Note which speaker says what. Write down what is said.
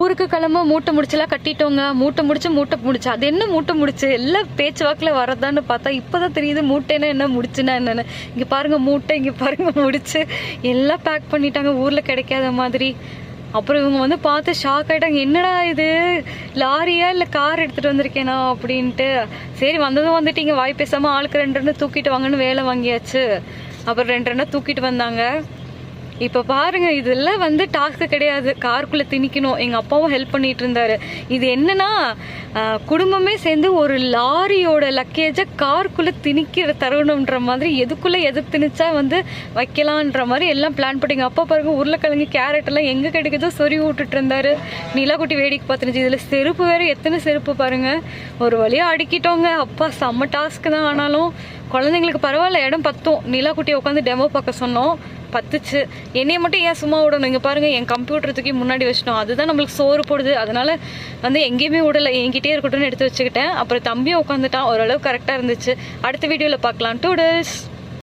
Speaker 1: ஊருக்கு கிளம்ப மூட்டை முடிச்சுலாம் கட்டிட்டோங்க. மூட்டை முடிச்சு அது என்ன மூட்டை முடிச்சு எல்லாம் பேச்சு வாக்கில் வரதான்னு பார்த்தா இப்போதான் தெரியுது மூட்டைன்னா என்ன முடிச்சுன்னா என்னென்னு. இங்கே பாருங்க மூட்டை, இங்கே பாருங்க முடிச்சு எல்லாம் பேக் பண்ணிட்டாங்க ஊரில் கிடைக்காத மாதிரி. அப்புறம் இவங்க வந்து பார்த்து ஷாக் ஆகிட்டாங்க, என்னடா இது லாரியா இல்லை கார் எடுத்துகிட்டு வந்திருக்கேனா அப்படின்ட்டு. சரி வந்ததும் வந்துட்டீங்க, வாய் பேசாமல் ஆளுக்கு 2 தூக்கிட்டு வாங்கன்னு வேலை வாங்கியாச்சு. அப்புறம் 2 தூக்கிட்டு வந்தாங்க. இப்போ பாருங்க இதெல்லாம் வந்து டாஸ்க்கு கிடையாது, காருக்குள்ளே திணிக்கணும். எங்கள் அப்பாவும் ஹெல்ப் பண்ணிட்டு இருந்தாரு. இது என்னன்னா குடும்பமே சேர்ந்து ஒரு லாரியோட லக்கேஜை காருக்குள்ளே திணிக்கிற தருணம்ன்ற மாதிரி, எதுக்குள்ளே எது திணிச்சா வந்து வைக்கலான்ற மாதிரி எல்லாம் பிளான் பண்ணி. எங்கள் அப்பா பாருங்க உருளைக்கிழங்கு கேரட் எல்லாம் எங்கே கிடைக்குதோ சொறி விட்டுட்டு இருந்தாரு. நிலாக்குட்டி வேடிக்கை பார்த்துருந்துச்சு. இதில் செருப்பு வேறு, எத்தனை செருப்பு பாருங்க. ஒரு வழியாக அடுக்கிட்டோங்க. அப்பா செம்ம டாஸ்க்கு தான். ஆனாலும் குழந்தைங்களுக்கு பரவாயில்ல, இடம் பத்தும். நிலாக்குட்டியை உட்காந்து டெமோ பார்க்க சொன்னோம், பத்துச்சு. என்னைய மட்டும் ஏன் சும்மா விடணும்? இங்கே பாருங்கள் என் கம்ப்யூட்டர் தூக்கி முன்னாடி வச்சிட்டோம், அதுதான் நம்மளுக்கு சோறு போடுது. அதனால வந்து எங்கேயுமே விடலை, என்கிட்டே இருக்கட்டும்னு எடுத்து வச்சுக்கிட்டேன். அப்புறம் தம்பியும் உட்காந்துட்டான், ஓரளவு கரெக்டாக இருந்துச்சு. அடுத்த வீடியோவில் பார்க்கலாம். டூடல்ஸ்.